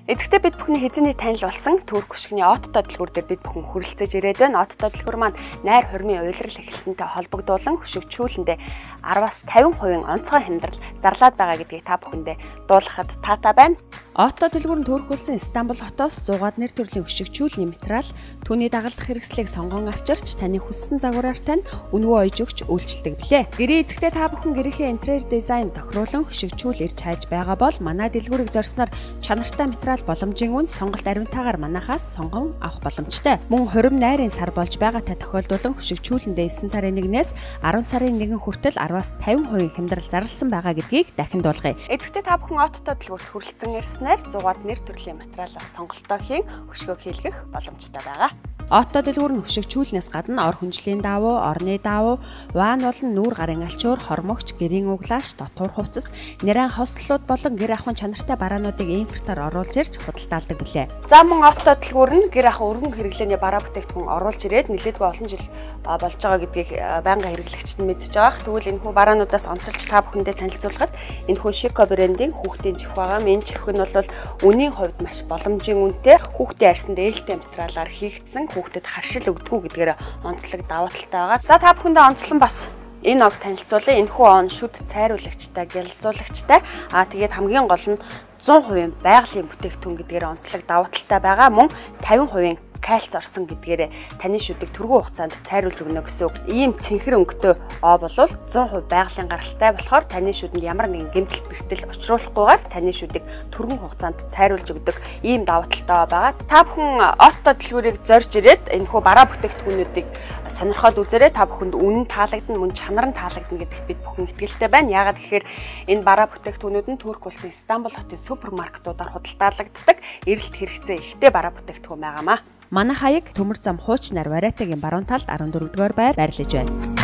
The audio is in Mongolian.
Эцэгтэй бид бүхний хэзээний танил болсон Турк хөшгөний Отто дэлгүүр дээр бид бүхэн хүрэлцэж ирээд байна. Отто дэлгүүр маань найр хормын уйлрал эхэлсэнтэй холбогдуулан хөшөгчүүлэндээ 10-аас 50% онцгой хямдрал зарлаад байгаа гэдгийг та бүхэндээ дуулгахад таатай байна. Отто дэлгүүр нь төрхүүлсэн Стамбул хотоос 100-аад нэр төрлийн хөшөгчүүлний материал түүний дагалдах хэрэгслийг сонгон авчирч таны хүссэн загвараар тань үнэгүй ойж өгч үйлчилдэг билээ. Гэрээ эзэгтэй та бүхэн гэрийнхээ интерьер дизайн тохируулан хөшөгчүүл ирж хайж байгаа бол манай дэлгүүрийг зорьсноор чанартай материал боломжийн үн сонголт ариунтаагаар манахаас сонгон авах боломжтой. Мөн хурим найрын сар болж байгаатай тохиолдуулан хөшөгчүүлэндээ 9 сарын 1-ээс 10 сарын 1 хүртэл 10-аас 50% хямдрал зарласан байгаа гэдгийг дахин дуулгая. Эцэгтэй та бүхэн Отто дэлгүүрт хүрэлцэн ирснээр 100-аад нэр төрлийн материалаас сонголтоо хийн хөшгөө хийлгэх боломжтой байгаа. Отто дэлгүүр нь хөшөгчүүлнээс гадна ор хүнжлийн давуу, орны давуу, ваан болон нүүр гарын алчуур, хормогч, гэрийн углааш, дотуур хувцас, нэрэн хослолууд болон гэр ахуйн чанартай бараануудыг инвертаар оруулж ирж худалдаалдаг билээ. За мөн Отто дэлгүүр нь гэр ахуй өргөн хэрэглээний бараа бүтээгдэхүүн оруулж ирээд нэлээдгүй олон жил болж байгаа гэдгийг байнга хэрэглэгчид нь мэдж байгаа. Тэгвэл энэ хүү бараануудаас онцолж та бүхэндээ танилцуулахад энэ хүү Шико брендийн хүүхдийн чих байгаа. Энэ чих нь бол үнийн хувьд маш боломжийн үнэтэй, хүүхдийн арьсанд ээлтэй материалаар хийгдсэн, хүүхдэд харшил өгдөггүй гэдгээр онцлог даваа талтай байгаа. За та бүхэндээ онцлон бас энэ овг танилцуулъя. Энэхүү он шүд цайруулагчтай, гялалзуулагчтай. Тэгээд хамгийн гол нь 100% байгалийн бүтээгдэхүүн гэдгээр онцлог даваа талтай байгаа. Мөн 50% кальц орсон гэдгээр таны шүдийг түргэн хугацаанд цайруулж өгнө гэсэн үг. Ийм цэнхэр өнгөтэй оо бол 100% байгалийн гаралтай болохоор таны шүдэнд ямар нэгэн гэмтэл бэртэл учруулахгүйгээр таны шүдийг түргэн хугацаанд цайруулж өгдөг ийм даваа талтай байгаа. Та бүхэн Отто дэлгүүрийг зорж ирээд энэхүү бараа бүтээгдэхүүнүүдийг сонирхоод үзээрэй. Та бүхэнд үнэн таалагдана, мөн чанар нь таалагдана гэдэгт бид бүхэн итгэлтэй байна. Яагаад гэхээр энэ бараа бүтээгдэхүүнүүд нь Турк улсын Стамбул хотын супермаркетуудаар худалдаалагддаг эрэлт хэрэгцээ ихтэй бараа бүтээгдэхүүн байгаамаа. Манай хаяг Төмөр зам хууч нар Вариатагийн баруун талд 14-р байр байрлаж байна.